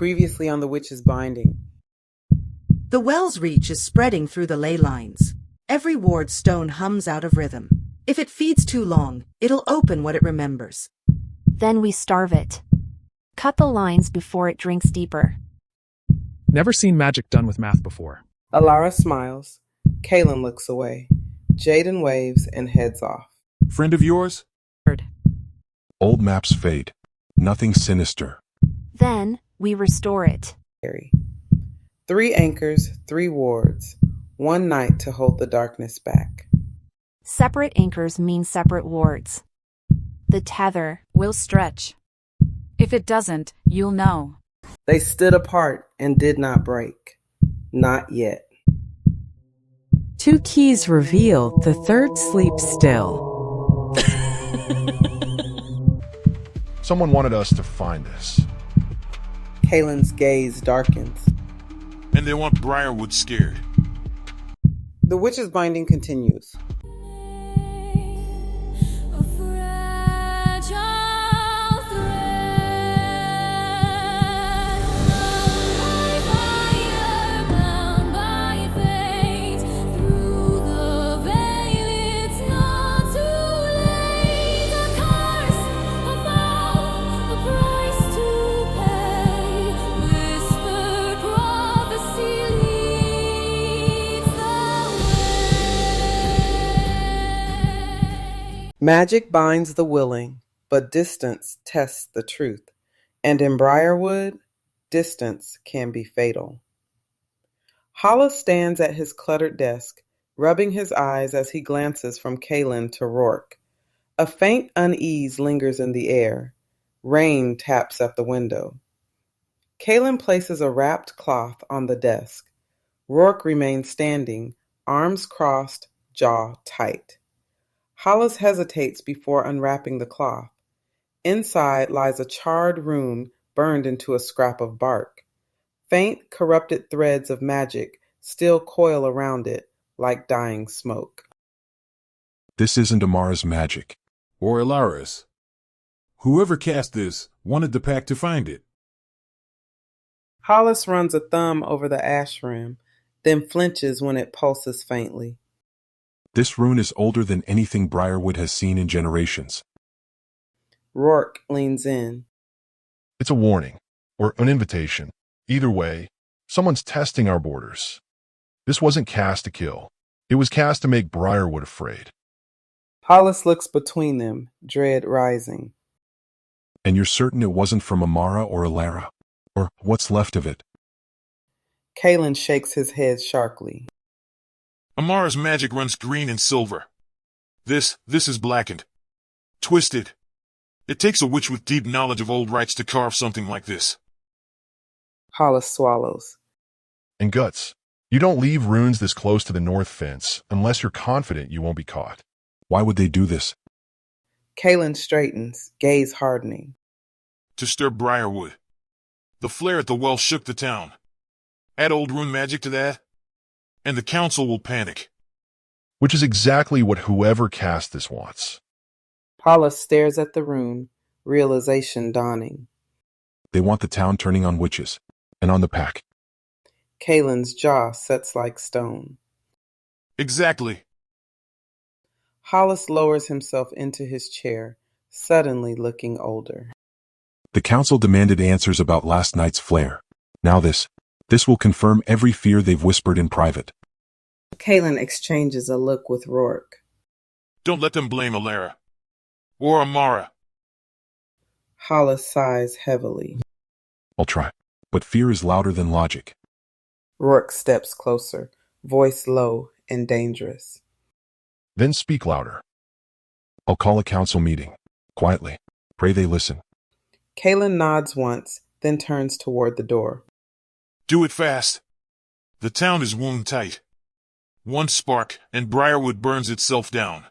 Previously on the witch's binding. The well's reach is spreading through the ley lines. Every ward stone hums out of rhythm. If it feeds too long, it'll open what it remembers. Then we starve it. Cut the lines before it drinks deeper. Never seen magic done with math before. Elara smiles. Kaelen looks away. Jaden waves and heads off. Friend of yours? Old maps fade. Nothing sinister. Then we restore it. 3 anchors, 3 wards. 1 night to hold the darkness back. Separate anchors mean separate wards. The tether will stretch. If it doesn't, you'll know. They stood apart and did not break. Not yet. 2 keys reveal the third sleeps still. Someone wanted us to find this. Kaelen's gaze darkens. And they want Briarwood scared. The witch's binding continues. Magic binds the willing, but distance tests the truth. And in Briarwood, distance can be fatal. Hollis stands at his cluttered desk, rubbing his eyes as he glances from Kaelen to Rourke. A faint unease lingers in the air. Rain taps at the window. Kaelen places a wrapped cloth on the desk. Rourke remains standing, arms crossed, jaw tight. Hollis hesitates before unwrapping the cloth. Inside lies a charred rune burned into a scrap of bark. Faint, corrupted threads of magic still coil around it like dying smoke. This isn't Amara's magic. Or Elara's. Whoever cast this wanted the pack to find it. Hollis runs a thumb over the ash rim, then flinches when it pulses faintly. This rune is older than anything Briarwood has seen in generations. Rourke leans in. It's a warning, or an invitation. Either way, someone's testing our borders. This wasn't cast to kill. It was cast to make Briarwood afraid. Hollis looks between them, dread rising. And you're certain it wasn't from Amara or Elara? Or what's left of it? Kaelen shakes his head sharply. Amara's magic runs green and silver. This is blackened. Twisted. It takes a witch with deep knowledge of old rites to carve something like this. Hollis swallows. And guts. You don't leave runes this close to the north fence unless you're confident you won't be caught. Why would they do this? Kaelen straightens, gaze hardening. To stir Briarwood. The flare at the well shook the town. Add old rune magic to that, and the council will panic. Which is exactly what whoever cast this wants. Hollis stares at the rune, realization dawning. They want the town turning on witches, and on the pack. Kaelen's jaw sets like stone. Exactly. Hollis lowers himself into his chair, suddenly looking older. The council demanded answers about last night's flare. Now this will confirm every fear they've whispered in private. Kaelen exchanges a look with Rourke. Don't let them blame Elara. Or Amara. Hollis sighs heavily. I'll try, but fear is louder than logic. Rourke steps closer, voice low and dangerous. Then speak louder. I'll call a council meeting. Quietly. Pray they listen. Kaelen nods once, then turns toward the door. Do it fast. The town is wound tight. One spark, and Briarwood burns itself down.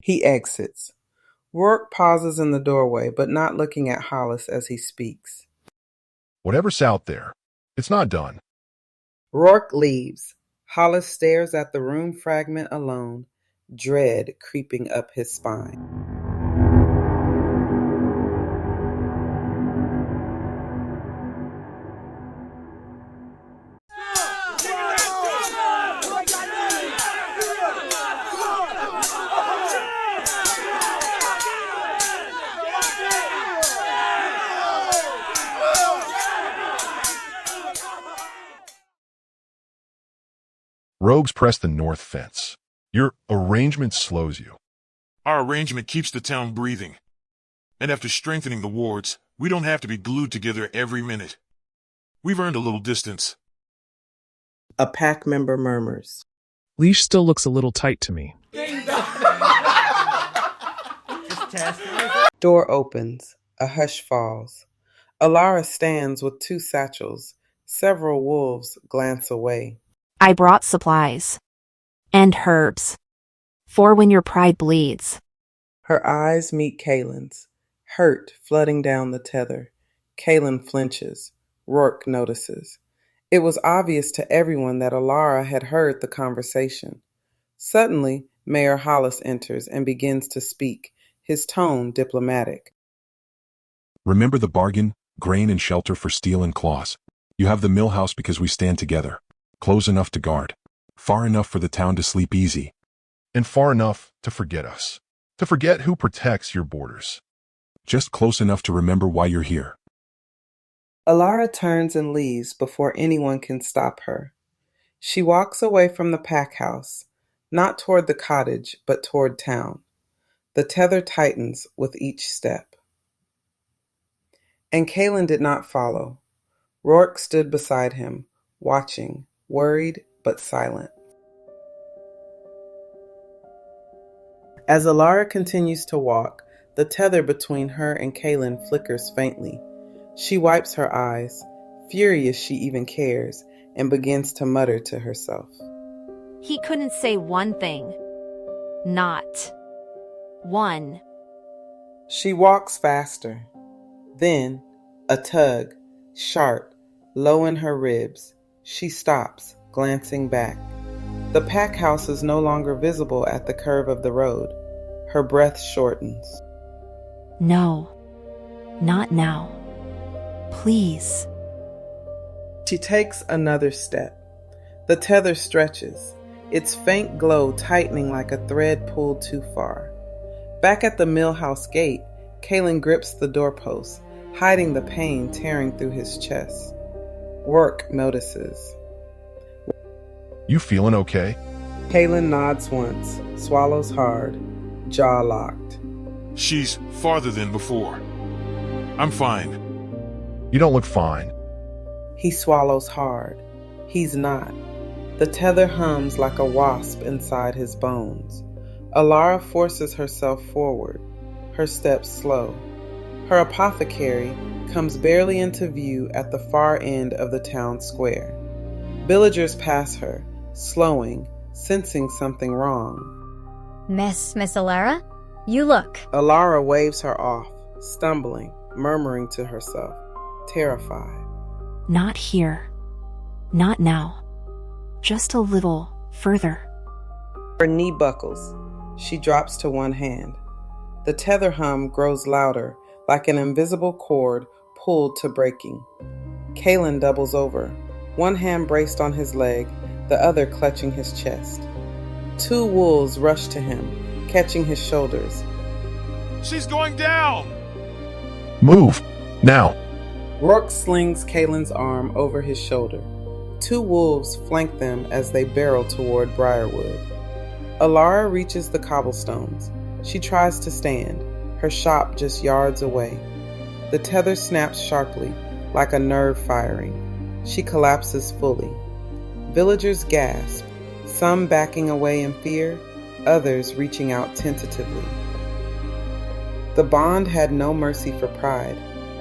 He exits. Rourke pauses in the doorway, but not looking at Hollis as he speaks. Whatever's out there, it's not done. Rourke leaves. Hollis stares at the room fragment alone, dread creeping up his spine. Rogues press the north fence. Your arrangement slows you. Our arrangement keeps the town breathing. And after strengthening the wards, we don't have to be glued together every minute. We've earned a little distance. A pack member murmurs. Leash still looks a little tight to me. Door opens. A hush falls. Elara stands with 2 satchels. Several wolves glance away. I brought supplies. And herbs. For when your pride bleeds. Her eyes meet Kaelen's, hurt flooding down the tether. Kaelen flinches. Rourke notices. It was obvious to everyone that Elara had heard the conversation. Suddenly, Mayor Hollis enters and begins to speak, his tone diplomatic. Remember the bargain, grain and shelter for steel and claws. You have the mill house because we stand together. Close enough to guard. Far enough for the town to sleep easy. And far enough to forget us. To forget who protects your borders. Just close enough to remember why you're here. Elara turns and leaves before anyone can stop her. She walks away from the pack house, not toward the cottage, but toward town. The tether tightens with each step. And Kaelen did not follow. Rourke stood beside him, watching, worried but silent. As Elara continues to walk, the tether between her and Kaelen flickers faintly. She wipes her eyes, furious she even cares, and begins to mutter to herself. He couldn't say one thing. Not one. She walks faster. Then, a tug, sharp, low in her ribs. She stops, glancing back. The pack house is no longer visible at the curve of the road. Her breath shortens. No. Not now. Please. She takes another step. The tether stretches, its faint glow tightening like a thread pulled too far. Back at the millhouse gate, Kaelen grips the doorpost, hiding the pain tearing through his chest. Rourke notices. You feeling okay? Kaelen nods once, swallows hard, jaw locked. She's farther than before. I'm fine. You don't look fine. He swallows hard. He's not. The tether hums like a wasp inside his bones. Elara forces herself forward, her steps slow. Her apothecary comes barely into view at the far end of the town square. Villagers pass her, slowing, sensing something wrong. Miss Elara? You look. Elara waves her off, stumbling, murmuring to herself, terrified. Not here. Not now. Just a little further. Her knee buckles. She drops to one hand. The tether hum grows louder, like an invisible cord pulled to breaking. Kaelen doubles over, one hand braced on his leg, the other clutching his chest. 2 wolves rush to him, catching his shoulders. She's going down! Move! Now! Rourke slings Kaelen's arm over his shoulder. 2 wolves flank them as they barrel toward Briarwood. Elara reaches the cobblestones. She tries to stand, her shop just yards away. The tether snaps sharply, like a nerve firing. She collapses fully. Villagers gasp, some backing away in fear, others reaching out tentatively. The bond had no mercy for pride.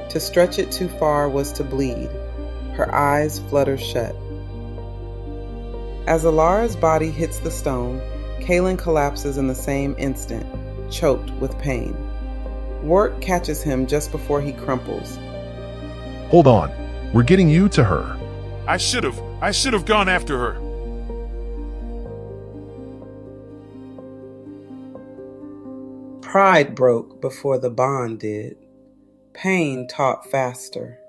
To stretch it too far was to bleed. Her eyes flutter shut. As Elara's body hits the stone, Kaelen collapses in the same instant, choked with pain. Rourke catches him just before he crumples. Hold on. We're getting you to her. I should have gone after her. Pride broke before the bond did. Pain taught faster.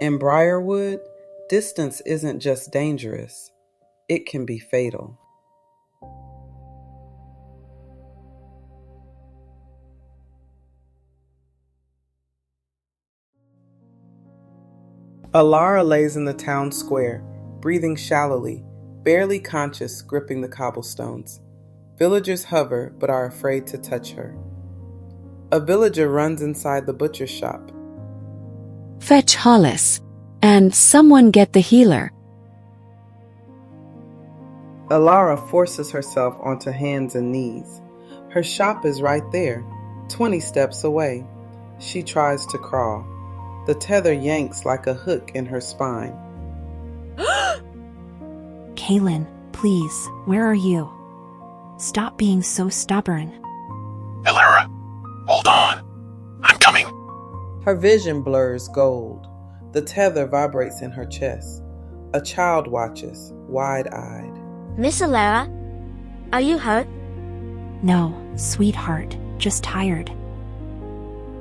In Briarwood, distance isn't just dangerous, it can be fatal. Elara lays in the town square, breathing shallowly, barely conscious, gripping the cobblestones. Villagers hover but are afraid to touch her. A villager runs inside the butcher's shop. Fetch Hollis. And someone get the healer. Elara forces herself onto hands and knees. Her shop is right there, 20 steps away. She tries to crawl. The tether yanks like a hook in her spine. Kaelen, please, where are you? Stop being so stubborn. Elara, hold on. I'm coming. Her vision blurs gold. The tether vibrates in her chest. A child watches, wide-eyed. Miss Elara, are you hurt? No, sweetheart, just tired.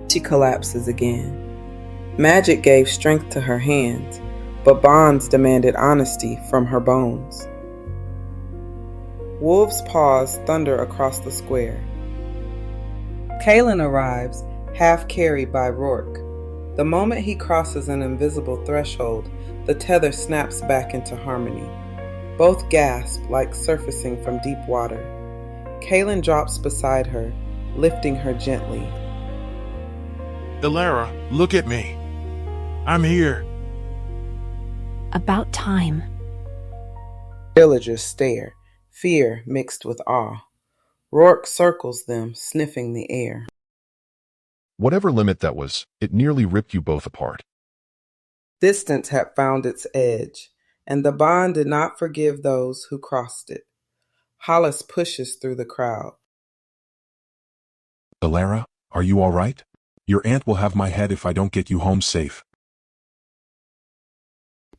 She collapses again. Magic gave strength to her hands, but bonds demanded honesty from her bones. Wolves' paws thunder across the square. Kaelen arrives, half carried by Rourke. The moment he crosses an invisible threshold, the tether snaps back into harmony. Both gasp like surfacing from deep water. Kaelen drops beside her, lifting her gently. Elara, look at me. I'm here. About time. Villagers stare, fear mixed with awe. Rourke circles them, sniffing the air. Whatever limit that was, it nearly ripped you both apart. Distance had found its edge, and the bond did not forgive those who crossed it. Hollis pushes through the crowd. Elara, are you all right? Your aunt will have my head if I don't get you home safe.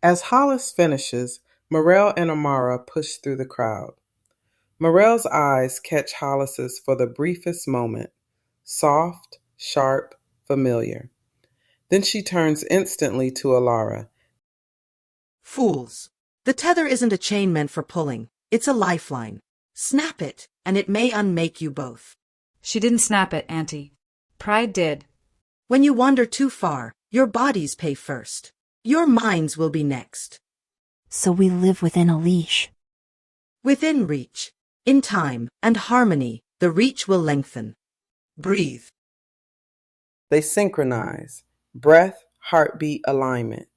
As Hollis finishes, Morel and Amara push through the crowd. Morel's eyes catch Hollis's for the briefest moment. Soft, sharp, familiar. Then she turns instantly to Elara. Fools! The tether isn't a chain meant for pulling. It's a lifeline. Snap it, and it may unmake you both. She didn't snap it, Auntie. Pride did. When you wander too far, your bodies pay first. Your minds will be next. So we live within a leash. Within reach. In time and harmony, the reach will lengthen. Breathe. They synchronize. Breath, heartbeat alignment.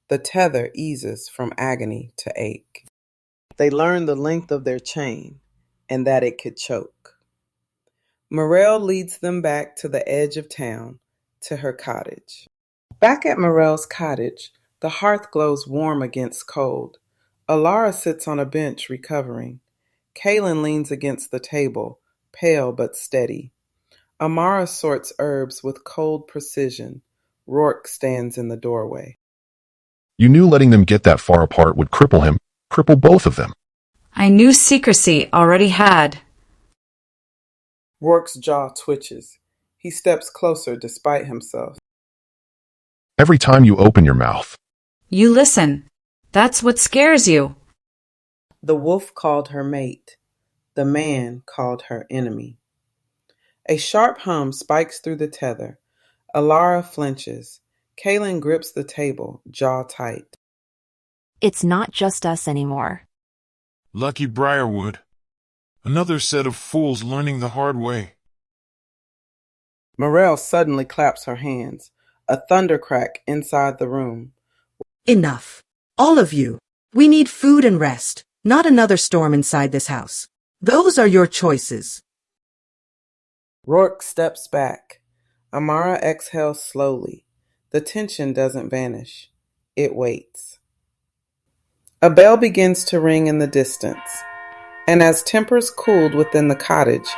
The tether eases from agony to ache. They learn the length of their chain and that it could choke. Morel leads them back to the edge of town, to her cottage. Back at Morel's cottage, the hearth glows warm against cold. Elara sits on a bench recovering. Kaelen leans against the table, pale but steady. Amara sorts herbs with cold precision. Rourke stands in the doorway. You knew letting them get that far apart would cripple him, cripple both of them. I knew secrecy already had. Rourke's jaw twitches. He steps closer despite himself. Every time you open your mouth. You listen. That's what scares you. The wolf called her mate. The man called her enemy. A sharp hum spikes through the tether. Elara flinches. Kaelen grips the table, jaw tight. It's not just us anymore. Lucky Briarwood. Another set of fools learning the hard way. Morel suddenly claps her hands. A thunder crack inside the room. Enough. All of you. We need food and rest, not another storm inside this house. Those are your choices. Rourke steps back. Amara exhales slowly. The tension doesn't vanish. It waits. A bell begins to ring in the distance, and as tempers cooled within the cottage,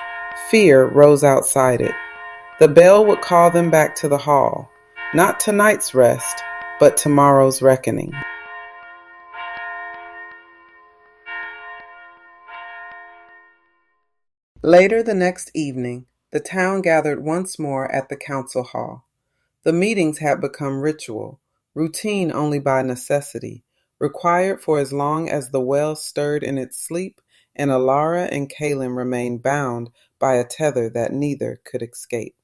fear rose outside it. The bell would call them back to the hall, not tonight's rest, but tomorrow's reckoning. Later the next evening, the town gathered once more at the council hall. The meetings had become ritual, routine only by necessity, required for as long as the well stirred in its sleep and Elara and Kaelen remained bound by a tether that neither could escape.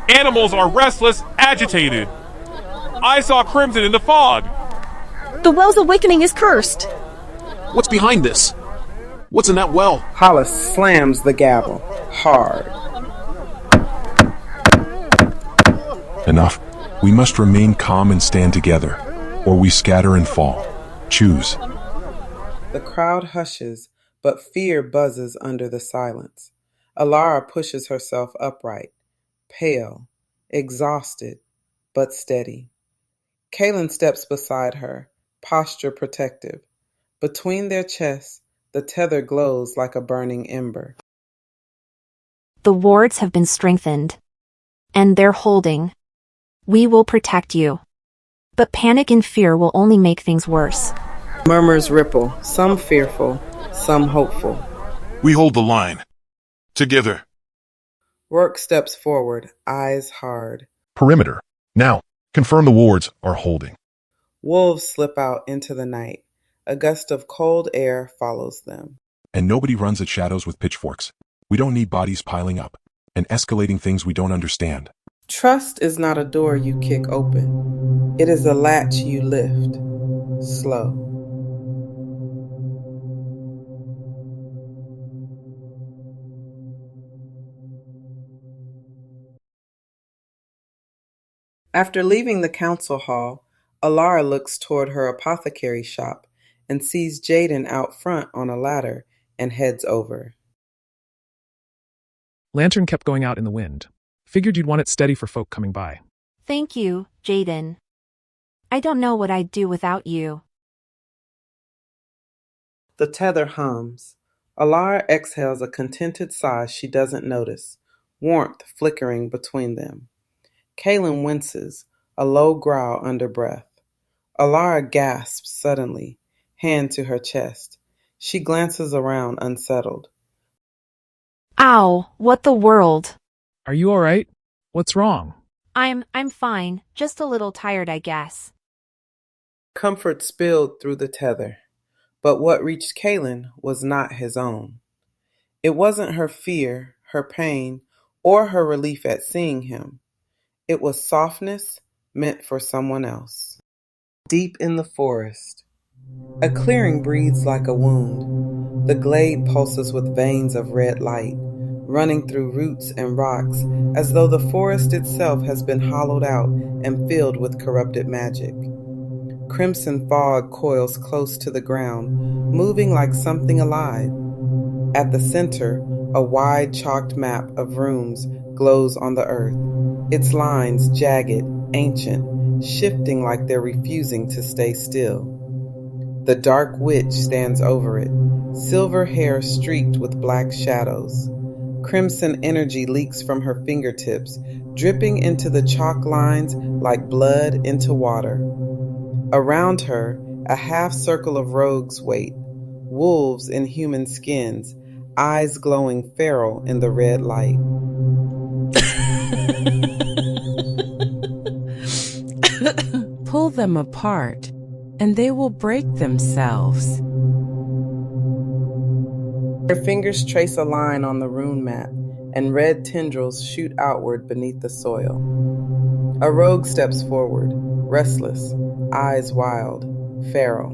Animals are restless, agitated. I saw crimson in the fog. The well's awakening is cursed. What's behind this? What's in that well? Hollis slams the gavel hard. Enough. We must remain calm and stand together, or we scatter and fall. Choose. The crowd hushes, but fear buzzes under the silence. Elara pushes herself upright, pale, exhausted, but steady. Kaelen steps beside her, posture protective. Between their chests, the tether glows like a burning ember. The wards have been strengthened. And they're holding. We will protect you. But panic and fear will only make things worse. Murmurs ripple, some fearful, some hopeful. We hold the line. Together. Rourke steps forward, eyes hard. Perimeter. Now, confirm the wards are holding. Wolves slip out into the night. A gust of cold air follows them. And nobody runs at shadows with pitchforks. We don't need bodies piling up and escalating things we don't understand. Trust is not a door you kick open. It is a latch you lift. Slow. After leaving the council hall, Elara looks toward her apothecary shop and sees Jaden out front on a ladder and heads over. Lantern kept going out in the wind. Figured you'd want it steady for folk coming by. Thank you, Jaden. I don't know what I'd do without you. The tether hums. Elara exhales a contented sigh she doesn't notice, warmth flickering between them. Kaelen winces, a low growl under breath. Elara gasps suddenly, hand to her chest. She glances around unsettled. Ow, what the world? Are you all right? What's wrong? I'm fine, just a little tired, I guess. Comfort spilled through the tether, but what reached Kaelen was not his own. It wasn't her fear, her pain, or her relief at seeing him. It was softness meant for someone else. Deep in the forest, a clearing breathes like a wound. The glade pulses with veins of red light, running through roots and rocks as though the forest itself has been hollowed out and filled with corrupted magic. Crimson fog coils close to the ground, moving like something alive. At the center, a wide chalked map of runes glows on the earth, its lines jagged, ancient, shifting like they're refusing to stay still. The dark witch stands over it, silver hair streaked with black shadows. Crimson energy leaks from her fingertips, dripping into the chalk lines like blood into water. Around her, a half circle of rogues wait, wolves in human skins, eyes glowing feral in the red light. Pull them apart, and they will break themselves. Her fingers trace a line on the rune map, and red tendrils shoot outward beneath the soil. A rogue steps forward, restless, eyes wild, feral.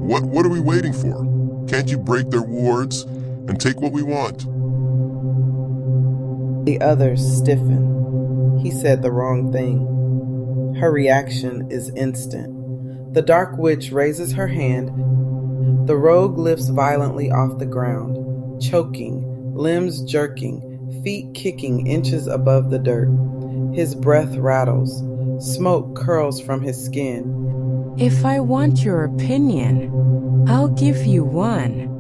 What are we waiting for? Can't you break their wards and take what we want? The others stiffen. He said the wrong thing. Her reaction is instant. The dark witch raises her hand. The rogue lifts violently off the ground, choking, limbs jerking, feet kicking inches above the dirt. His breath rattles. Smoke curls from his skin. If I want your opinion, I'll give you one.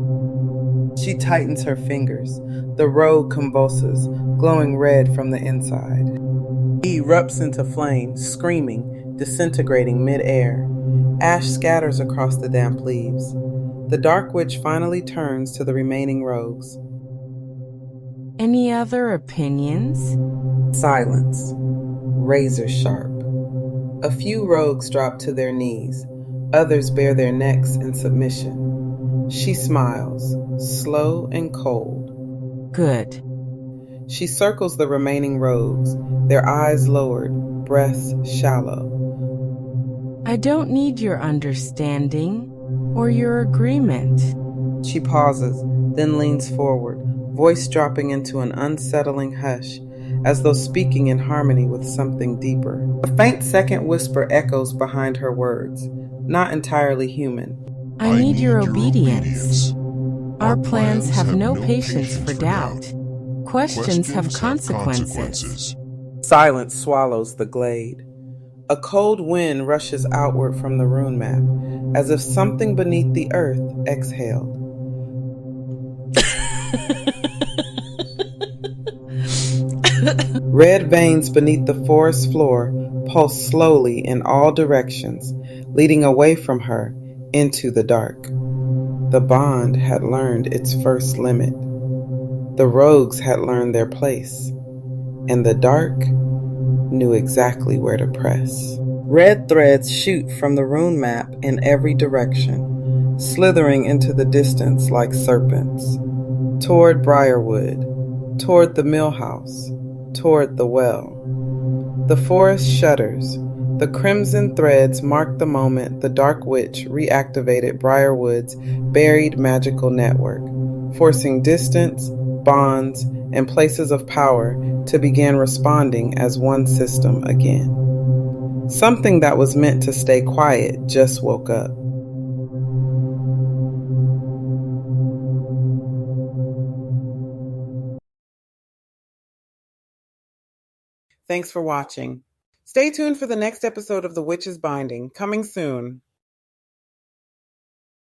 She tightens her fingers. The rogue convulses, glowing red from the inside. He erupts into flames, screaming, disintegrating mid-air. Ash scatters across the damp leaves. The dark witch finally turns to the remaining rogues. Any other opinions? Silence. Razor sharp. A few rogues drop to their knees. Others bare their necks in submission. She smiles, slow and cold. Good. She circles the remaining rogues, their eyes lowered, breaths shallow. I don't need your understanding or your agreement. She pauses, then leans forward, voice dropping into an unsettling hush, as though speaking in harmony with something deeper. A faint second whisper echoes behind her words, not entirely human. I need your obedience. Our plans have no patience for doubt. Questions have consequences. Silence swallows the glade. A cold wind rushes outward from the rune map, as if something beneath the earth exhaled. Red veins beneath the forest floor pulse slowly in all directions, leading away from her into the dark. The bond had learned its first limit. The rogues had learned their place, and the dark knew exactly where to press. Red threads shoot from the rune map in every direction, slithering into the distance like serpents. Toward Briarwood, toward the mill house, toward the well. The forest shudders. The crimson threads mark the moment the Dark Witch reactivated Briarwood's buried magical network, forcing distance, bonds, and places of power to begin responding as one system again. Something that was meant to stay quiet just woke up. Thanks for watching. Stay tuned for the next episode of The Witch's Binding, coming soon.